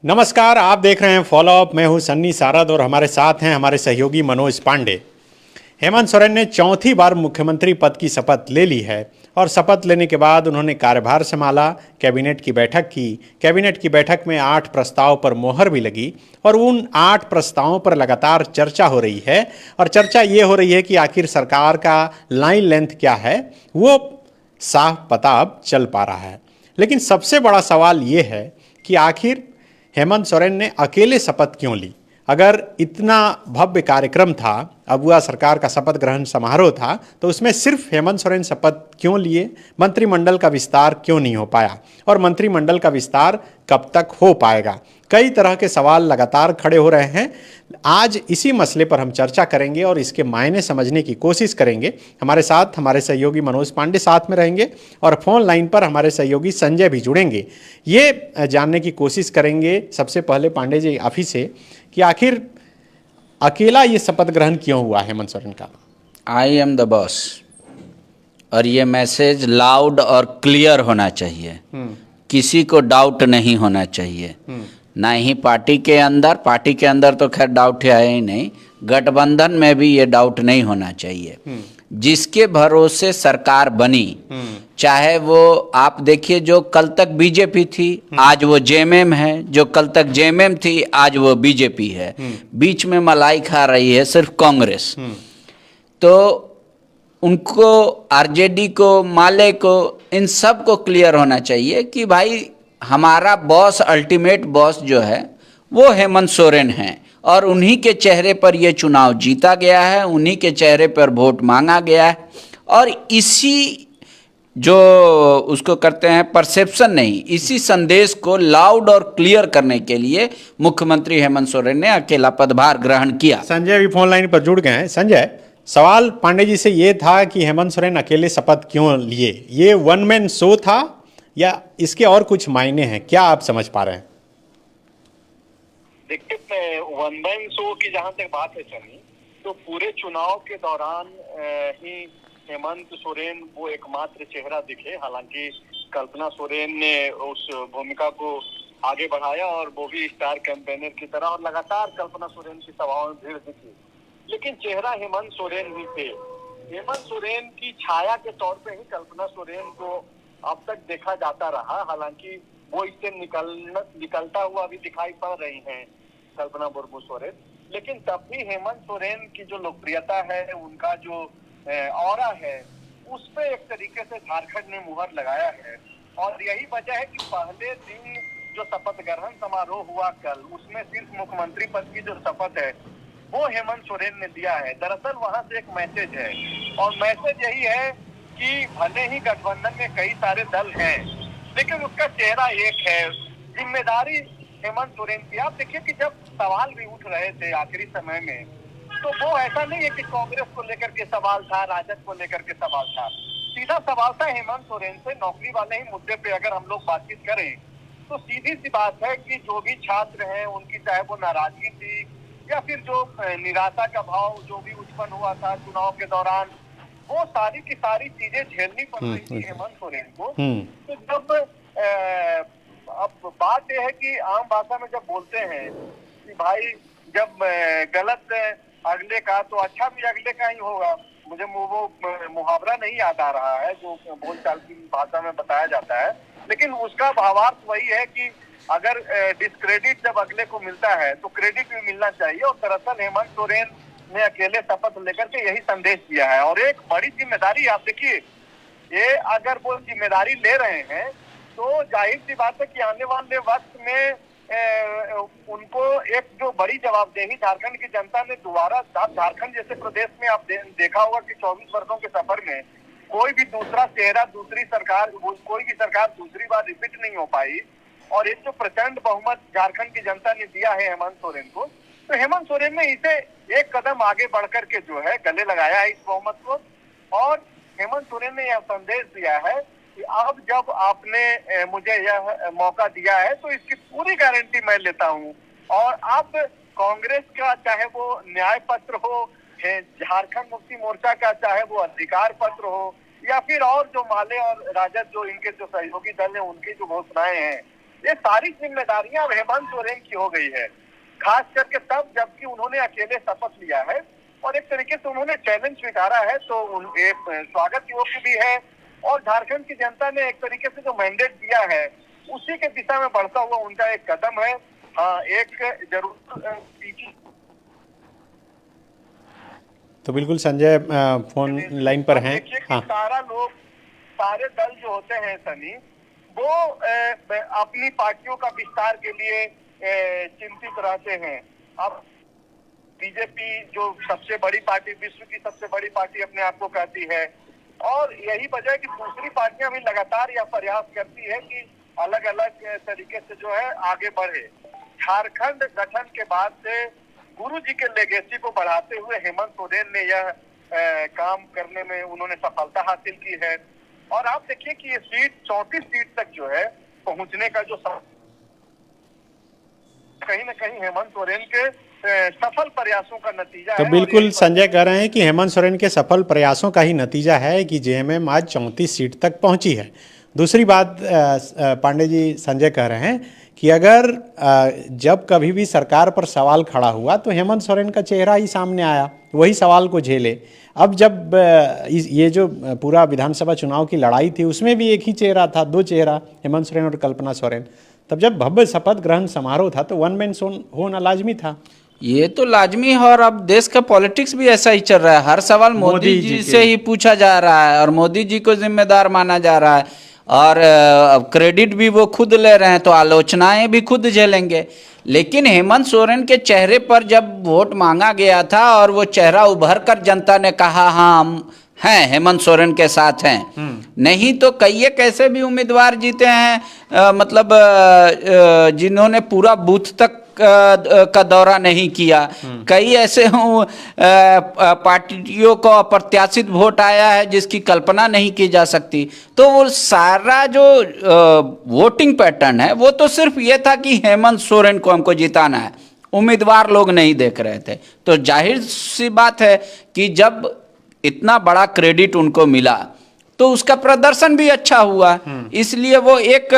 नमस्कार, आप देख रहे हैं फॉलो अप। मैं हूं सन्नी सारद और हमारे साथ हैं हमारे सहयोगी मनोज पांडे। हेमंत सोरेन ने चौथी बार मुख्यमंत्री पद की शपथ ले ली है और शपथ लेने के बाद उन्होंने कार्यभार संभाला, कैबिनेट की बैठक की। कैबिनेट की बैठक में 8 प्रस्ताव पर मोहर भी लगी और उन 8 प्रस्तावों पर लगातार चर्चा हो रही है। और चर्चा ये हो रही है कि आखिर सरकार का लाइन लेंथ क्या है, वो साफ पता अब चल पा रहा है। लेकिन सबसे बड़ा सवाल ये है कि आखिर हेमंत सोरेन ने अकेले शपथ क्यों ली। अगर इतना भव्य कार्यक्रम था, अगुआ सरकार का शपथ ग्रहण समारोह था, तो उसमें सिर्फ हेमंत सोरेन शपथ क्यों लिए? मंत्रिमंडल का विस्तार क्यों नहीं हो पाया और मंत्रिमंडल का विस्तार कब तक हो पाएगा? कई तरह के सवाल लगातार खड़े हो रहे हैं। आज इसी मसले पर हम चर्चा करेंगे और इसके मायने समझने की कोशिश करेंगे। हमारे साथ हमारे सहयोगी मनोज पांडे साथ में रहेंगे और फोन लाइन पर हमारे सहयोगी संजय भी जुड़ेंगे। ये जानने की कोशिश करेंगे सबसे पहले पांडे जी आप ही से कि आखिर अकेला ये शपथ ग्रहण क्यों हुआ हेमंत सोरेन का? I am the boss. और ये मैसेज लाउड और क्लियर होना चाहिए। किसी को डाउट नहीं होना चाहिए, ना ही पार्टी के अंदर तो खैर डाउट है ही नहीं, गठबंधन में भी ये डाउट नहीं होना चाहिए। जिसके भरोसे सरकार बनी, चाहे वो आप देखिए, जो कल तक बीजेपी थी आज वो जेएमएम है, जो कल तक जेएमएम थी आज वो बीजेपी है। बीच में मलाई खा रही है सिर्फ कांग्रेस। तो उनको, आरजेडी को, माले को, इन सब को क्लियर होना चाहिए कि भाई हमारा बॉस, अल्टीमेट बॉस जो है वो हेमंत सोरेन है और उन्हीं के चेहरे पर ये चुनाव जीता गया है, उन्हीं के चेहरे पर वोट मांगा गया है। और इसी जो उसको करते हैं परसेप्शन नहीं, इसी संदेश को लाउड और क्लियर करने के लिए मुख्यमंत्री हेमंत सोरेन ने अकेला पदभार ग्रहण किया। संजय भी फोन लाइन पर जुड़ गए हैं। संजय, सवाल पांडे जी से ये था कि हेमंत सोरेन अकेले शपथ क्यों लिए? ये वन मैन शो था या इसके और कुछ मायने हैं? क्या आप समझ पा रहे हैं? देखिए, वन मैन शो की जहां तक बात है सनी, तो पूरे चुनाव के दौरान ही हेमंत सोरेन वो एकमात्र चेहरा दिखे। हालांकि कल्पना सोरेन ने उस भूमिका को आगे बढ़ाया और वो भी स्टार कैंपेनर की तरह, और लगातार कल्पना सोरेन की सभाओं में भीड़ दिखी, लेकिन चेहरा हेमंत सोरेन ही थे। हेमंत सोरेन की छाया के तौर पे ही कल्पना सोरेन को अब तक देखा जाता रहा। हालांकि वो इससे निकलता हुआ भी दिखाई पड़ रही हैं कल्पना मुर्मू सोरेन, लेकिन तब भी हेमंत सोरेन की जो लोकप्रियता है, उनका जो ऑरा है, उस पे एक तरीके से झारखंड ने मुहर लगाया है। और यही वजह है कि पहले दिन जो शपथ ग्रहण समारोह हुआ कल, उसमें सिर्फ मुख्यमंत्री पद की जो शपथ है वो हेमंत सोरेन ने दिया है। दरअसल वहां से एक मैसेज है, और मैसेज यही है कि भले ही गठबंधन में कई सारे दल हैं, लेकिन उसका चेहरा एक है। जिम्मेदारी हेमंत सोरेन की। आप देखिए कि जब सवाल भी उठ रहे थे आखिरी समय में, तो वो ऐसा नहीं है कि कांग्रेस को लेकर के सवाल था, राजद को लेकर के सवाल था। सीधा सवाल था हेमंत सोरेन से, नौकरी वाले ही मुद्दे पे अगर हम लोग बातचीत करें तो सीधी सी बात है कि जो भी छात्र हैं उनकी, चाहे वो नाराजगी थी या फिर जो निराशा का भाव जो भी उत्पन्न हुआ था चुनाव के दौरान, वो सारी की सारी चीजें झेलनी पड़ रही थी हेमंत सोरेन को। तो जब अब बात यह है कि आम भाषा में जब बोलते हैं कि भाई जब गलत अगले का तो अच्छा भी अगले का ही होगा। मुझे वो मुहावरा नहीं याद आ रहा है जो बोलचाल की भाषा में बताया जाता है, लेकिन उसका भावार्थ वही है कि अगर डिस्क्रेडिट जब अगले को मिलता है तो क्रेडिट भी मिलना चाहिए। और दरअसल हेमंत सोरेन ने अकेले शपथ लेकर के यही संदेश दिया है। और एक बड़ी जिम्मेदारी, आप देखिए, ये अगर वो जिम्मेदारी ले रहे हैं तो जाहिर सी बात है कि आने वाले वक्त में उनको एक जो बड़ी जवाबदेही झारखंड की जनता ने दोबारा, झारखंड जैसे प्रदेश में आप देखा होगा कि 24 वर्षों के सफर में कोई भी दूसरा चेहरा, दूसरी सरकार, कोई भी सरकार दूसरी बार रिपीट नहीं हो पाई। और एक जो प्रचंड बहुमत झारखंड की जनता ने दिया है हेमंत सोरेन को, तो हेमंत सोरेन ने इसे एक कदम आगे बढ़कर के जो है गले लगाया है इस बहुमत को। और हेमंत सोरेन ने यह संदेश दिया है कि अब जब आपने मुझे यह मौका दिया है तो इसकी पूरी गारंटी मैं लेता हूं। और अब कांग्रेस का चाहे वो न्याय पत्र हो, झारखंड मुक्ति मोर्चा का चाहे वो अधिकार पत्र हो, या फिर और जो माले और राजद जो इनके जो सहयोगी दल हैं उनकी जो घोषणाएं हैं, ये सारी जिम्मेदारियां अब हेमंत सोरेन की हो गई है, खास करके तब जबकि उन्होंने अकेले शपथ लिया है और एक तरीके से उन्होंने चैलेंज स्वीकारा है, तो ये स्वागत योग्य भी है। और झारखंड की जनता ने एक तरीके से जो मैंडेट दिया है उसी के दिशा में बढ़ता हुआ उनका एक कदम है। हाँ, एक जरूर पीछे तो बिल्कुल संजय फोन लाइन पर हैं। देखिए कि हाँ, सारे दल जो होते हैं सनी, वो अपनी पार्टियों का विस्तार के लिए चिंतित रहते हैं। अब बीजेपी जो सबसे बड़ी पार्टी, विश्व की सबसे बड़ी पार्टी अपने आप को कहती है, और यही वजह है कि दूसरी पार्टियां भी लगातार यह प्रयास करती है कि अलग अलग तरीके से जो है आगे बढ़े। झारखंड गठन के बाद से गुरु जी के लेगेसी को बढ़ाते हुए हेमंत सोरेन ने यह काम करने में उन्होंने सफलता हासिल की है। और आप देखिए कि ये सीट 34 सीट तक जो है पहुंचने का जो कहीं ना कहीं हेमंत सोरेन के सफल प्रयासों का नतीजा तो है। बिल्कुल संजय कह रहे हैं कि हेमंत सोरेन के सफल प्रयासों का ही नतीजा है कि जेएमएम आज 34 सीट तक पहुंची है। दूसरी बात पांडे जी संजय कह रहे हैं कि अगर जब कभी भी सरकार पर सवाल खड़ा हुआ तो हेमंत सोरेन का चेहरा ही सामने आया, वही सवाल को झेले। अब जब ये जो पूरा विधानसभा चुनाव की लड़ाई थी उसमें भी एक ही चेहरा था, दो चेहरा, हेमंत सोरेन और कल्पना सोरेन। तब जब भव्य शपथ ग्रहण समारोह था तो वन मैन शो होना लाजमी था। ये तो लाजमी है, और अब देश का पॉलिटिक्स भी ऐसा ही चल रहा है। हर सवाल मोदी जी से ही पूछा जा रहा है और मोदी जी को जिम्मेदार माना जा रहा है, और क्रेडिट भी वो खुद ले रहे हैं, तो आलोचनाएं भी खुद झेलेंगे। लेकिन हेमंत सोरेन के चेहरे पर जब वोट मांगा गया था और वो चेहरा उभर कर जनता ने कहा हाँ हम हैं, हेमंत सोरेन के साथ हैं, नहीं तो कई एक ऐसे भी उम्मीदवार जीते हैं मतलब जिन्होंने पूरा बूथ तक का दौरा नहीं किया। कई ऐसे पार्टियों को अप्रत्याशित वोट आया है जिसकी कल्पना नहीं की जा सकती। तो वो सारा जो वोटिंग पैटर्न है वो तो सिर्फ ये था कि हेमंत सोरेन को हमको जिताना है, उम्मीदवार लोग नहीं देख रहे थे। तो जाहिर सी बात है कि जब इतना बड़ा क्रेडिट उनको मिला तो उसका प्रदर्शन भी अच्छा हुआ, इसलिए वो एक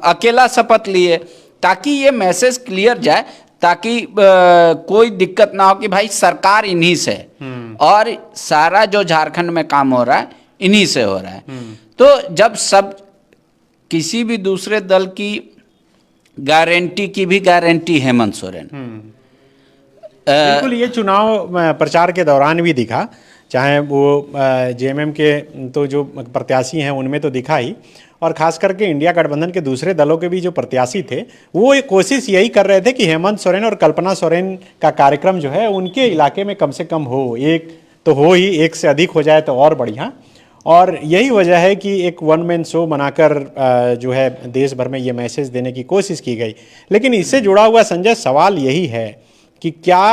अकेला शपथ लिए ताकि ये मैसेज क्लियर जाए, ताकि कोई दिक्कत ना हो कि भाई सरकार इन्हीं से और सारा जो झारखंड में काम हो रहा है इन्हीं से हो रहा है। तो जब सब किसी भी दूसरे दल की गारंटी की भी गारंटी हेमंत सोरेन, बिल्कुल ये चुनाव प्रचार के दौरान भी दिखा, चाहे वो जेएमएम के तो जो प्रत्याशी हैं उनमें तो दिखा ही, और खास करके इंडिया गठबंधन के दूसरे दलों के भी जो प्रत्याशी थे वो एक कोशिश यही कर रहे थे कि हेमंत सोरेन और कल्पना सोरेन का कार्यक्रम जो है उनके इलाके में कम से कम हो, एक तो हो ही, एक से अधिक हो जाए तो और बढ़िया। और यही वजह है कि एक वन मैन शो बनाकर जो है देश भर में ये मैसेज देने की कोशिश की गई। लेकिन इससे जुड़ा हुआ संजय सवाल यही है कि क्या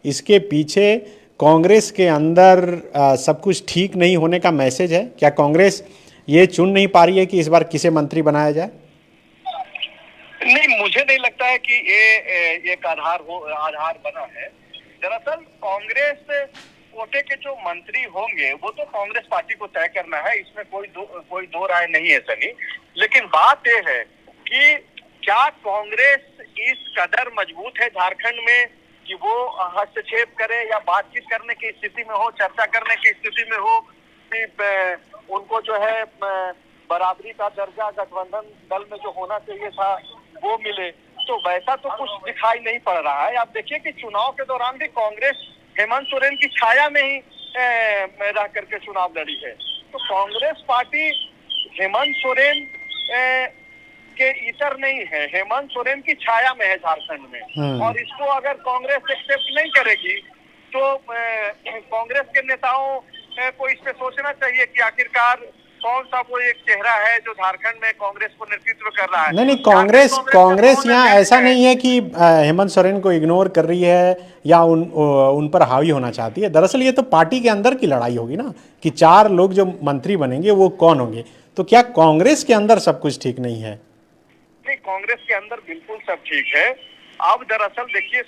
इसके पीछे कांग्रेस के अंदर सब कुछ ठीक नहीं होने का मैसेज है? क्या कांग्रेस ये चुन नहीं पा रही है कि इस बार किसे मंत्री बनाया जाए? नहीं, मुझे नहीं लगता है कि ये एक आधार बना है। दरअसल कांग्रेस कोटे के जो मंत्री होंगे वो तो कांग्रेस पार्टी को तय करना है, इसमें कोई दो राय नहीं है सनी। लेकिन बात यह है कि क्या कांग्रेस इस कदर मजबूत है झारखंड में कि वो हस्तक्षेप करे या बातचीत करने की स्थिति में हो, चर्चा करने की स्थिति में हो कि उनको जो है बराबरी का दर्जा गठबंधन दल में जो होना चाहिए था वो मिले? तो वैसा तो कुछ दिखाई नहीं पड़ रहा है। आप देखिए कि चुनाव के दौरान भी कांग्रेस हेमंत सोरेन की छाया में ही रह करके चुनाव लड़ी है। तो कांग्रेस पार्टी हेमंत सोरेन के इतर नहीं है, हेमंत सोरेन की छाया में है झारखंड में। और इसको अगर कांग्रेस एक्सेप्ट नहीं करेगी तो कांग्रेस के नेताओं को इस पे सोचना चाहिए कि आखिरकार कौन सा वो एक चेहरा है जो झारखंड में कांग्रेस को नेतृत्व कर रहा है। नहीं, कांग्रेस यहाँ ऐसा नहीं है कि हेमंत सोरेन को इग्नोर कर रही है या उन पर हावी होना चाहती है। दरअसल ये तो पार्टी के अंदर की लड़ाई होगी ना कि 4 लोग जो मंत्री बनेंगे वो कौन होंगे। तो क्या कांग्रेस के अंदर सब कुछ ठीक नहीं है? नहीं, कांग्रेस के अंदर बिल्कुल सब ठीक है। अब दरअसल देखिए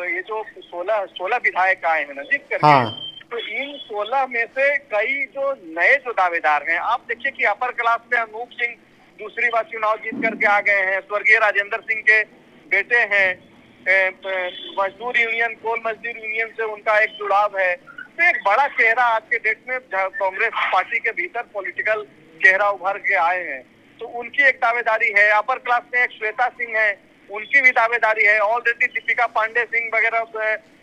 ये जो 16 विधायक आए हैं ना जीत करके, हाँ, तो इन 16 में से कई जो नए जो दावेदार हैं, आप देखिए कि अपर क्लास में अनूप सिंह दूसरी बार चुनाव जीत करके आ गए हैं। स्वर्गीय राजेंद्र सिंह के बेटे हैं। मजदूर यूनियन, कोल मजदूर यूनियन से उनका एक जुड़ाव है। तो एक बड़ा चेहरा आज के डेट में कांग्रेस पार्टी के भीतर पॉलिटिकल चेहरा उभर के आए हैं, तो उनकी एक दावेदारी है। अपर क्लास में एक श्वेता सिंह है, उनकी भी दावेदारी है। ऑलरेडी दीपिका पांडे सिंह वगैरह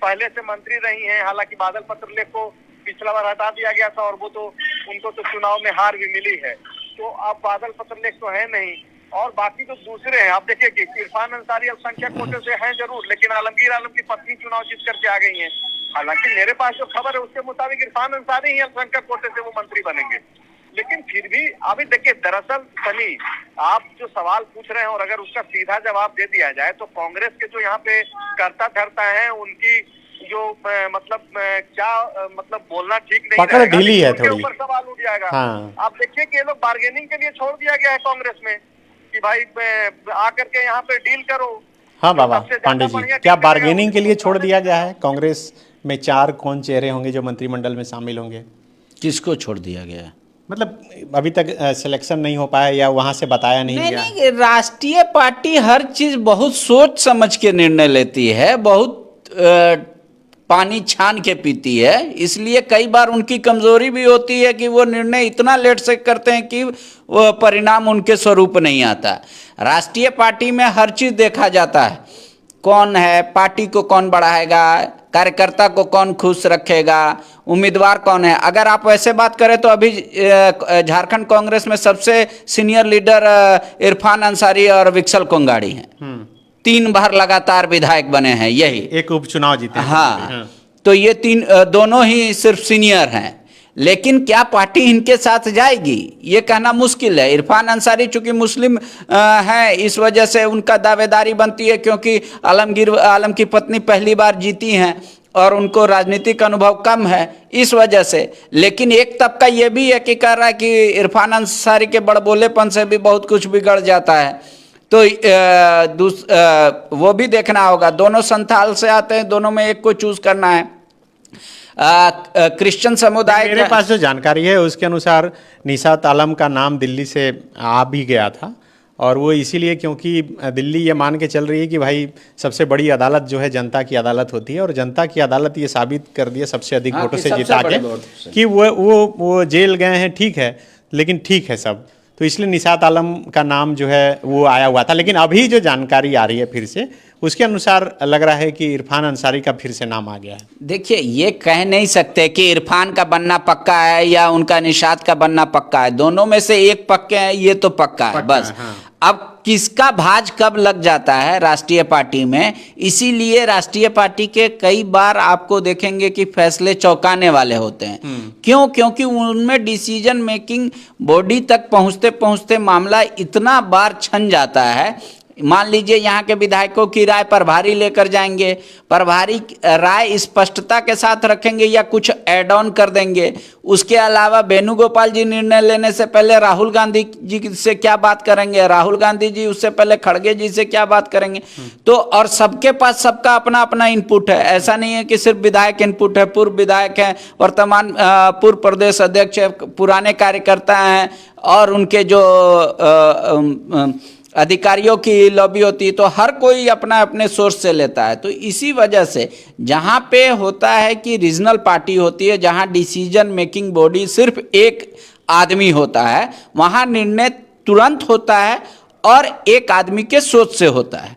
पहले से मंत्री रही हैं, हालांकि बादल पत्रलेख को पिछला बार हटा दिया गया था और वो तो उनको तो चुनाव में हार भी मिली है, तो अब बादल पत्रलेख तो है नहीं। और बाकी तो दूसरे हैं। आप देखिए कि इरफान अंसारी अल्पसंख्यक कोटे से हैं जरूर, लेकिन आलमगीर आलम की पत्नी चुनाव जीत करके आ गई हैं। हालांकि मेरे पास जो खबर है उसके मुताबिक इरफान अंसारी ही अल्पसंख्यक कोटे से वो मंत्री बनेंगे। लेकिन फिर भी अभी देखिए, दरअसल सनी, आप जो सवाल पूछ रहे हैं और अगर उसका सीधा जवाब दे दिया जाए तो कांग्रेस के जो यहाँ पे कर्ता धर्ता है उनकी जो क्या बोलना ठीक नहीं, पकड़ ढीली है थोड़ी, ऊपर सवाल उठ जाएगा। हाँ। आप देखिए कि ये लोग बार्गेनिंग के लिए छोड़ दिया गया है कांग्रेस में कि भाई आकर के यहाँ पे डील करो। हाँ बाबा पांडे जी, क्या बार्गेनिंग के लिए छोड़ दिया गया है? कांग्रेस में 4 कौन चेहरे होंगे जो मंत्रिमंडल में शामिल होंगे? किसको छोड़ दिया गया है? मतलब अभी तक सिलेक्शन नहीं हो पाया या वहां से बताया नहीं गया? नहीं, राष्ट्रीय पार्टी हर चीज बहुत सोच समझ के निर्णय लेती है, बहुत पानी छान के पीती है। इसलिए कई बार उनकी कमजोरी भी होती है कि वो निर्णय इतना लेट से करते हैं कि वो परिणाम उनके स्वरूप नहीं आता। राष्ट्रीय पार्टी में हर चीज देखा जाता है, कौन है, पार्टी को कौन बढ़ाएगा, कार्यकर्ता को कौन खुश रखेगा, उम्मीदवार कौन है। अगर आप वैसे बात करें तो अभी झारखंड कांग्रेस में सबसे सीनियर लीडर इरफान अंसारी और विक्सल कोंगाड़ी हैं। 3 बार लगातार विधायक बने हैं, यही एक उपचुनाव जीते। हाँ, तो ये दोनों ही सिर्फ सीनियर हैं। लेकिन क्या पार्टी इनके साथ जाएगी ये कहना मुश्किल है। इरफान अंसारी चूंकि मुस्लिम हैं, इस वजह से उनका दावेदारी बनती है, क्योंकि आलमगीर आलम की पत्नी पहली बार जीती हैं और उनको राजनीतिक अनुभव कम है, इस वजह से। लेकिन एक तबका ये भी है कि कह रहा है कि इरफान अंसारी के बड़बोलेपन से भी बहुत कुछ बिगड़ जाता है। तो वो भी देखना होगा। दोनों संथाल से आते हैं, दोनों में एक को चूज करना है। क्रिश्चियन समुदाय, मेरे पास जो जानकारी है उसके अनुसार निशात आलम का नाम दिल्ली से आ भी गया था, और वो इसीलिए क्योंकि दिल्ली ये मान के चल रही है कि भाई सबसे बड़ी अदालत जो है जनता की अदालत होती है, और जनता की अदालत ये साबित कर दी है सबसे अधिक वोटों से जिता के कि वो जेल गए हैं। ठीक है, लेकिन ठीक है सब, तो इसलिए निशात आलम का नाम जो है वो आया हुआ था। लेकिन अभी जो जानकारी आ रही है फिर से, उसके अनुसार लग रहा है कि इरफान अंसारी का फिर से नाम आ गया है। देखिए, ये कह नहीं सकते कि इरफान का बनना पक्का है या उनका निशात का बनना पक्का है। दोनों में से एक पक्के हैं, ये तो पक्का है बस। हाँ। अब किसका भाज कब लग जाता है राष्ट्रीय पार्टी में, इसीलिए राष्ट्रीय पार्टी के कई बार आपको देखेंगे कि फैसले चौंकाने वाले होते हैं। क्यों? क्योंकि उनमें डिसीजन मेकिंग बॉडी तक पहुंचते पहुंचते मामला इतना बार छन जाता है। मान लीजिए यहाँ के विधायकों की राय प्रभारी लेकर जाएंगे, प्रभारी राय स्पष्टता के साथ रखेंगे या कुछ ऐड ऑन कर देंगे। उसके अलावा वेणुगोपाल जी निर्णय लेने से पहले राहुल गांधी जी से क्या बात करेंगे, राहुल गांधी जी उससे पहले खड़गे जी से क्या बात करेंगे। तो और सबके पास सबका अपना अपना इनपुट है। ऐसा नहीं है कि सिर्फ विधायक इनपुट है, पूर्व विधायक हैं, वर्तमान पूर्व प्रदेश अध्यक्ष है, पुराने कार्यकर्ता हैं, और उनके जो अधिकारियों की लॉबी होती है। तो हर कोई अपना अपने सोर्स से लेता है। तो इसी वजह से जहाँ पे होता है कि रीजनल पार्टी होती है, जहाँ डिसीजन मेकिंग बॉडी सिर्फ एक आदमी होता है, वहाँ निर्णय तुरंत होता है और एक आदमी के सोच से होता है।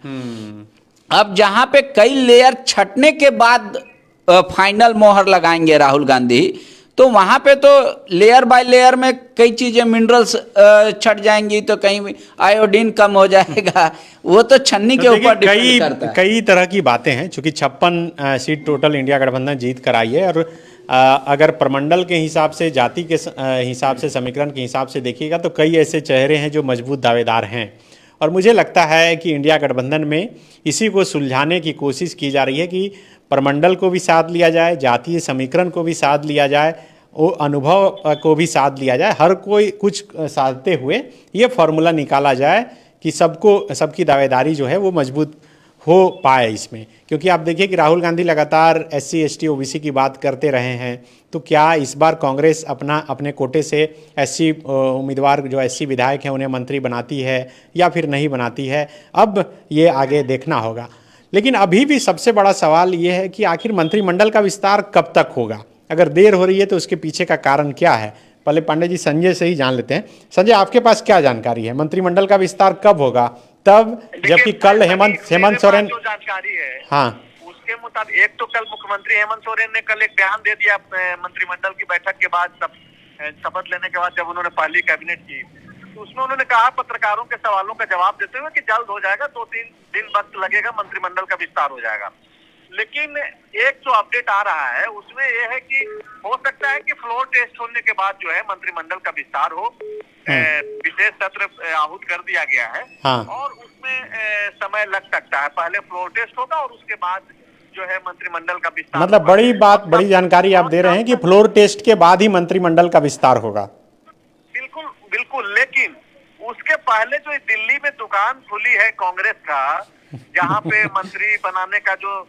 अब जहाँ पे कई लेयर छटने के बाद फाइनल मोहर लगाएंगे राहुल गांधी, तो वहां पे तो लेयर बाय लेयर में कई चीजें, मिनरल्स छट जाएंगी, तो कहीं आयोडीन कम हो जाएगा। वो तो छन्नी के ऊपर डिपेंड करता है। कई तरह की बातें हैं, चूंकि 56 सीट टोटल इंडिया गठबंधन जीत कर आई है, और अगर प्रमंडल के हिसाब से, जाति के हिसाब से, समीकरण के हिसाब से देखिएगा तो कई ऐसे चेहरे हैं जो मजबूत दावेदार हैं। और मुझे लगता है कि इंडिया गठबंधन में इसी को सुलझाने की कोशिश की जा रही है कि प्रमंडल को भी साथ लिया जाए, जातीय समीकरण को भी साथ लिया जाए, वो अनुभव को भी साथ लिया जाए, हर कोई कुछ साधते हुए ये फॉर्मूला निकाला जाए कि सबकी दावेदारी जो है वो मजबूत हो पाए इसमें, क्योंकि आप देखिए कि राहुल गांधी लगातार SC ST OBC की बात करते रहे हैं, तो क्या इस बार कांग्रेस अपने कोटे से SC उम्मीदवार जो SC विधायक हैं उन्हें मंत्री बनाती है या फिर नहीं बनाती है, अब ये आगे देखना होगा। लेकिन अभी भी सबसे बड़ा सवाल ये है कि आखिर मंत्रिमंडल का विस्तार कब तक होगा? अगर देर हो रही है तो उसके पीछे का कारण क्या है? पहले पांडे जी संजय से ही जान लेते हैं। संजय, आपके पास क्या जानकारी है, मंत्रिमंडल का विस्तार कब होगा? तब जबकि कल हेमंत सोरेन जो जानकारी है, हाँ, उसके मुताबिक एक तो कल मुख्यमंत्री हेमंत सोरेन ने कल एक बयान दे दिया मंत्रिमंडल की बैठक के बाद, शपथ लेने के बाद जब उन्होंने पहली कैबिनेट की, तो उसमें उन्होंने कहा पत्रकारों के सवालों का जवाब देते हुए कि जल्द हो जाएगा, 2-3 दिन वक्त लगेगा, मंत्रिमंडल का विस्तार हो जाएगा। लेकिन एक जो अपडेट आ रहा है उसमें यह है कि हो सकता है कि फ्लोर टेस्ट होने के बाद जो है मंत्रिमंडल का विस्तार हो, विशेष सत्र आहूत कर दिया गया है। हाँ। और उसमें समय लग सकता है, पहले फ्लोर टेस्ट होगा और उसके बाद जो है मंत्रिमंडल का विस्तार। मतलब बड़ी जानकारी आप दे रहे हैं कि फ्लोर टेस्ट के बाद ही मंत्रिमंडल का विस्तार होगा। बिल्कुल बिल्कुल, लेकिन उसके पहले जो दिल्ली में दुकान खुली है कांग्रेस का, जहाँ पे मंत्री बनाने का जो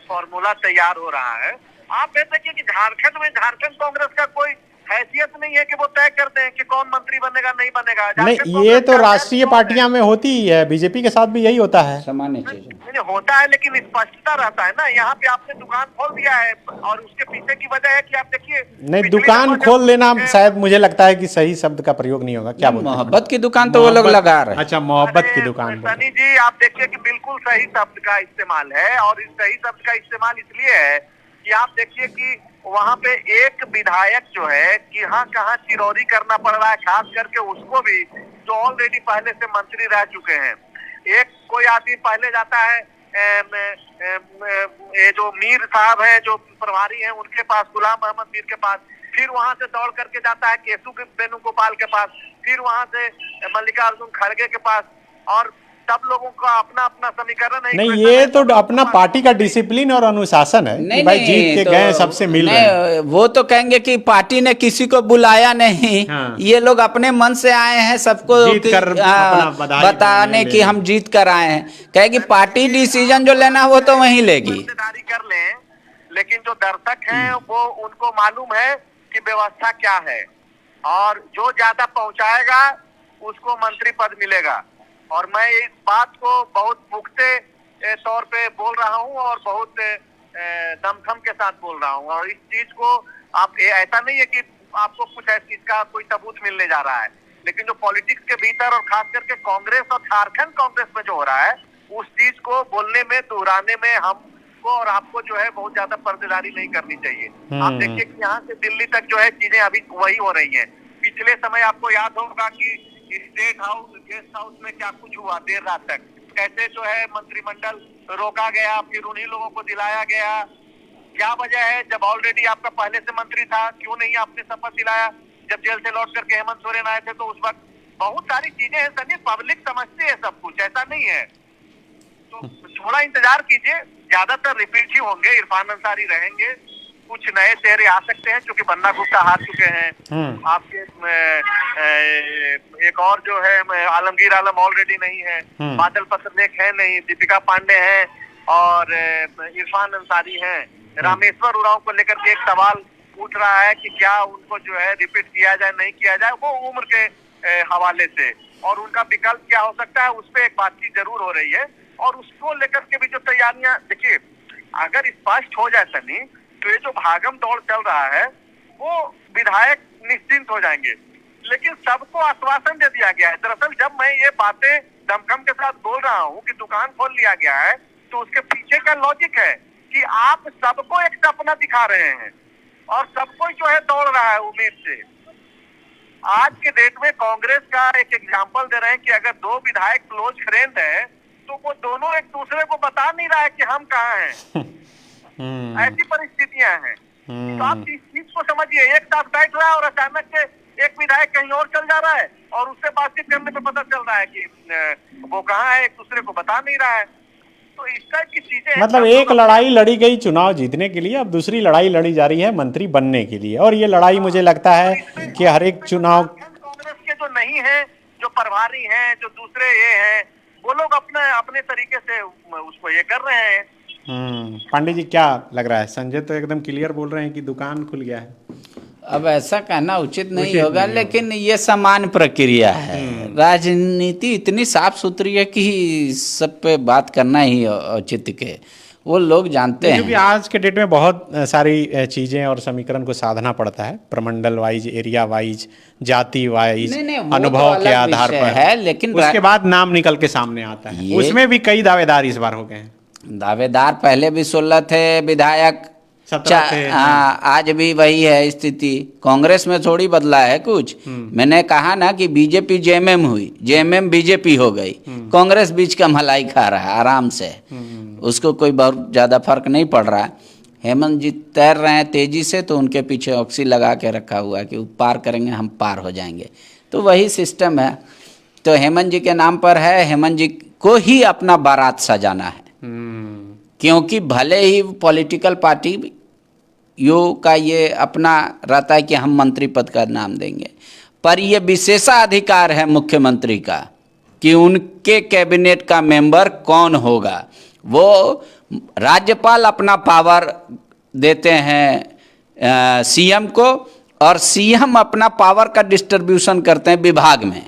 फॉर्मूला तैयार हो रहा है, आप देखिए कि झारखंड कांग्रेस का कोई हैसियत नहीं है कि वो तय कर दें कि कौन मंत्री बनेगा नहीं बनेगा। नहीं, ये तो राष्ट्रीय पार्टियां में होती ही है, बीजेपी के साथ भी यही होता है। सामान्य चीज नहीं होता है, लेकिन स्पष्टता रहता है ना। यहाँ पे आपने दुकान खोल दिया है और उसके पीछे की वजह है कि आप देखिए, नहीं, दुकान खोल लेना शायद मुझे लगता है कि सही शब्द का प्रयोग नहीं होगा। क्या बोलते हैं? मोहब्बत की दुकान तो वो लोग लगा रहे हैं। अच्छा, मोहब्बत की दुकान। सनी जी, आप देखिए कि बिल्कुल सही शब्द का इस्तेमाल है, और इस सही शब्द का इस्तेमाल इसलिए है कि आप देखिए कि वहाँ पे एक विधायक जो है कि कहाँ चिरौरी करना पड़ रहा है, खास करके उसको भी जो ऑलरेडी पहले से मंत्री रह चुके हैं। एक कोई आदमी पहले जाता है ये जो मीर साहब हैं जो प्रभारी हैं उनके पास, गुलाम मोहम्मद मीर के पास, फिर वहां से दौड़ करके जाता है केशु वेणुगोपाल के पास, फिर वहां से मल्लिकार्जुन खड़गे के पास, और सब लोगों का अपना अपना समीकरण है। नहीं, ये तो अपना पार्टी का डिसिप्लिन और अनुशासन है कि भाई जीत के गए सबसे मिल रहे हैं। वो तो कहेंगे कि पार्टी ने किसी को बुलाया नहीं। हाँ। ये लोग अपने मन से आए हैं, सबको बताने कि हम जीत कर आए हैं। कहेगी पार्टी डिसीजन जो लेना वो तो वहीं लेगी। कर लें, लेकिन जो दर्शक हैं वो उनको मालूम है कि व्यवस्था क्या है, और जो ज्यादा पहुंचाएगा उसको मंत्री पद मिलेगा। और मैं इस बात को बहुत पुख्ते तौर पे बोल रहा हूं और बहुत दमखम के साथ बोल रहा हूं, और इस चीज को आप ऐसा नहीं है कि आपको कुछ चीज का कोई सबूत मिलने जा रहा है, लेकिन जो पॉलिटिक्स के भीतर और खास करके कांग्रेस और झारखंड कांग्रेस में जो हो रहा है, उस चीज को बोलने में, दोहराने में हमको और आपको जो है बहुत ज्यादा पर्देदारी नहीं करनी चाहिए। आप देखिए कि यहाँ से दिल्ली तक जो है चीजें अभी वही हो रही है। पिछले समय आपको याद होगा कि स्टेट हाउस, गेस्ट हाउस में क्या कुछ हुआ देर रात तक, कैसे जो है मंत्रिमंडल रोका गया, फिर उन्हीं लोगों को दिलाया गया। क्या वजह है? जब ऑलरेडी आपका पहले से मंत्री था, क्यों नहीं आपने शपथ दिलाया? जब जेल से लौट करके हेमंत सोरेन आए थे तो उस वक्त बहुत सारी चीजें हैं सनी, पब्लिक समझती है सब कुछ, ऐसा नहीं है। तो थोड़ा इंतजार कीजिए, ज्यादातर रिपीट ही होंगे, इरफान अंसारी रहेंगे, कुछ नए चेहरे आ सकते हैं क्योंकि बन्ना गुप्ता हार चुके हैं। आपके एक और जो है आलमगीर आलम ऑलरेडी नहीं है, बादल पत्रलेख है नहीं, दीपिका पांडे हैं और इरफान अंसारी हैं। रामेश्वर उरांव को लेकर के एक सवाल पूछ रहा है कि क्या उनको जो है रिपीट किया जाए नहीं किया जाए, वो उम्र के हवाले से, और उनका विकल्प क्या हो सकता है उस पर एक बातचीत जरूर हो रही है। और उसको लेकर के भी जो तैयारियां, देखिए अगर स्पष्ट हो जाए सनी, तो ये जो भागम दौड़ चल रहा है वो विधायक निश्चिंत हो जाएंगे। लेकिन सबको आश्वासन दे दिया गया है। दरअसल जब मैं ये बातें दमखम के साथ बोल रहा हूँ कि दुकान खोल लिया गया है, तो उसके पीछे का लॉजिक है कि आप सबको एक सपना दिखा रहे हैं और सबको जो है दौड़ रहा है उम्मीद से। आज के डेट में कांग्रेस का एक एग्जाम्पल दे रहे हैं कि अगर दो विधायक क्लोज फ्रेंड है तो वो दोनों एक दूसरे को बता नहीं रहा है कि हम कहाँ हैं। ऐसी परिस्थितियां हैं। तो आप इस चीज को समझिए, एक साथ बैठ रहा है और अचानक से एक विधायक कहीं और चल जा रहा है और उससे बातचीत करने पे पता चल रहा है कि वो कहाँ है, एक दूसरे को बता नहीं रहा है। तो इस टाइप की चीजें, मतलब एक लड़ाई लड़ी गई चुनाव जीतने के लिए, अब दूसरी लड़ाई लड़ी जा रही है मंत्री बनने के लिए, और ये लड़ाई मुझे लगता है कि हर एक चुनाव कांग्रेस के जो नहीं है, जो प्रभारी हैं, जो दूसरे ये हैं, वो लोग अपना अपने तरीके से उसको ये कर रहे हैं। पांडे जी क्या लग रहा है? संजय तो एकदम क्लियर बोल रहे हैं कि दुकान खुल गया है। अब ऐसा कहना उचित नहीं उचित होगा, नहीं लेकिन ये सामान्य प्रक्रिया है। राजनीति इतनी साफ सुथरी है कि सब पे बात करना ही औचित्य के, वो लोग जानते हैं। क्योंकि आज के डेट में बहुत सारी चीजें और समीकरण को साधना पड़ता है, प्रमंडल वाइज, एरिया वाइज, जाति वाइज, नहीं, वो अनुभव तो के अलग आधार विषय पर है, लेकिन उसके बाद नाम निकल के सामने आता है। ये- उसमें भी कई दावेदार इस बार हो गए हैं। दावेदार पहले भी 16 थे विधायक, 17 थे। हाँ, आज भी वही है स्थिति। कांग्रेस में थोड़ी बदला है कुछ। मैंने कहा ना कि बीजेपी जेएमएम हुई, जेएमएम बीजेपी हो गई, कांग्रेस बीच का मलाई खा रहा है आराम से, उसको कोई बहुत ज़्यादा फर्क नहीं पड़ रहा है। हेमंत जी तैर रहे हैं तेजी से, तो उनके पीछे ऑक्सी लगा के रखा हुआ है कि वो पार करेंगे, हम पार हो जाएंगे। तो वही सिस्टम है। तो हेमंत जी के नाम पर है, हेमंत जी को ही अपना बारात सजाना है, क्योंकि भले ही पॉलिटिकल पार्टी का ये अपना रहता है कि हम मंत्री पद का नाम देंगे, पर ये विशेषाधिकार है मुख्यमंत्री का कि उनके कैबिनेट का मेंबर कौन होगा। वो राज्यपाल अपना पावर देते हैं सीएम को, और सीएम अपना पावर का डिस्ट्रीब्यूशन करते हैं विभाग में।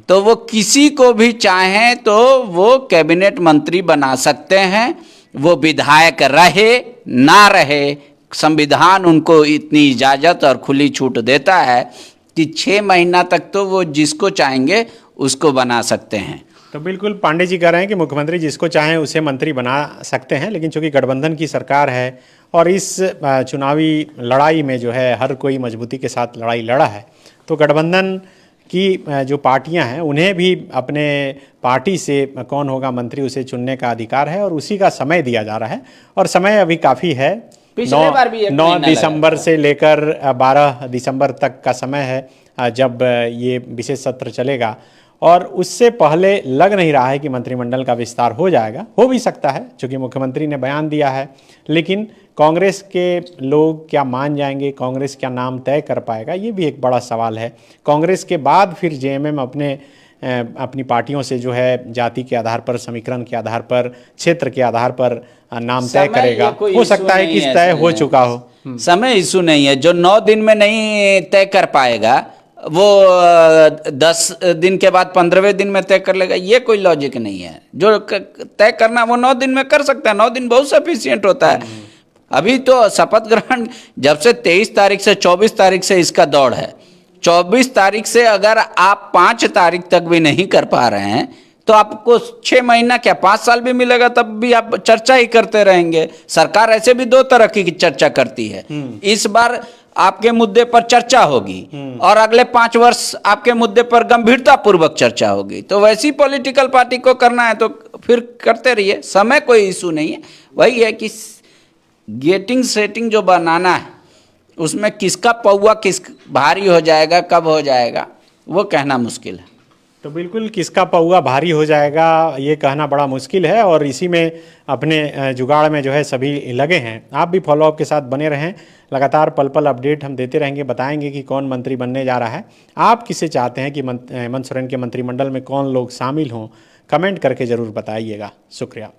तो वो किसी को भी चाहें तो वो कैबिनेट मंत्री बना सकते हैं, वो विधायक रहे ना रहे, संविधान उनको इतनी इजाज़त और खुली छूट देता है कि 6 महीना तक तो वो जिसको चाहेंगे उसको बना सकते हैं। तो बिल्कुल पांडे जी कह रहे हैं कि मुख्यमंत्री जिसको चाहें उसे मंत्री बना सकते हैं, लेकिन चूंकि गठबंधन की सरकार है और इस चुनावी लड़ाई में जो है हर कोई मजबूती के साथ लड़ाई लड़ा है, तो गठबंधन की जो पार्टियां हैं उन्हें भी अपने पार्टी से कौन होगा मंत्री उसे चुनने का अधिकार है, और उसी का समय दिया जा रहा है। और समय अभी काफ़ी है, पिछले बार भी 9 दिसंबर से लेकर 12 दिसंबर तक का समय है जब ये विशेष सत्र चलेगा, और उससे पहले लग नहीं रहा है कि मंत्रिमंडल का विस्तार हो जाएगा। हो भी सकता है क्योंकि मुख्यमंत्री ने बयान दिया है, लेकिन कांग्रेस के लोग क्या मान जाएंगे, कांग्रेस क्या नाम तय कर पाएगा, ये भी एक बड़ा सवाल है। कांग्रेस के बाद फिर जेएमएम अपनी पार्टियों से जो है जाति के आधार पर, समीकरण के आधार पर, क्षेत्र के आधार पर नाम तय करेगा। हो सकता है कि तय हो चुका हो। समय इशू नहीं है। जो 9 दिन में नहीं तय कर पाएगा वो 10 दिन के बाद 15वें दिन में तय कर लेगा, ये कोई लॉजिक नहीं है। जो तय करना वो 9 दिन में कर सकता है। 9 दिन बहुत सफिशिएंट होता है। अभी तो शपथ ग्रहण जब से 23 तारीख से 24 तारीख से इसका दौड़ है। 24 तारीख से अगर आप 5 तारीख तक भी नहीं कर पा रहे हैं तो आपको 6 महीना क्या 5 साल भी मिलेगा, तब भी आप चर्चा ही करते रहेंगे। सरकार ऐसे भी 2 तरह की चर्चा करती है। इस बार आपके मुद्दे पर चर्चा होगी और अगले 5 वर्ष आपके मुद्दे पर गंभीरता पूर्वक चर्चा होगी। तो वैसी पॉलिटिकल पार्टी को करना है तो फिर करते रहिए, समय कोई इशू नहीं है। वही है कि गेटिंग सेटिंग जो बनाना है उसमें किसका पौवा किस भारी हो जाएगा, कब हो जाएगा, वो कहना मुश्किल है। तो बिल्कुल किसका पौवा भारी हो जाएगा ये कहना बड़ा मुश्किल है, और इसी में अपने जुगाड़ में जो है सभी लगे हैं। आप भी फॉलोअप के साथ बने रहें, लगातार पल पल अपडेट हम देते रहेंगे, बताएंगे कि कौन मंत्री बनने जा रहा है। आप किसे चाहते हैं कि हेमंत सोरेन के मंत्रिमंडल में कौन लोग शामिल हों, कमेंट करके ज़रूर बताइएगा। शुक्रिया।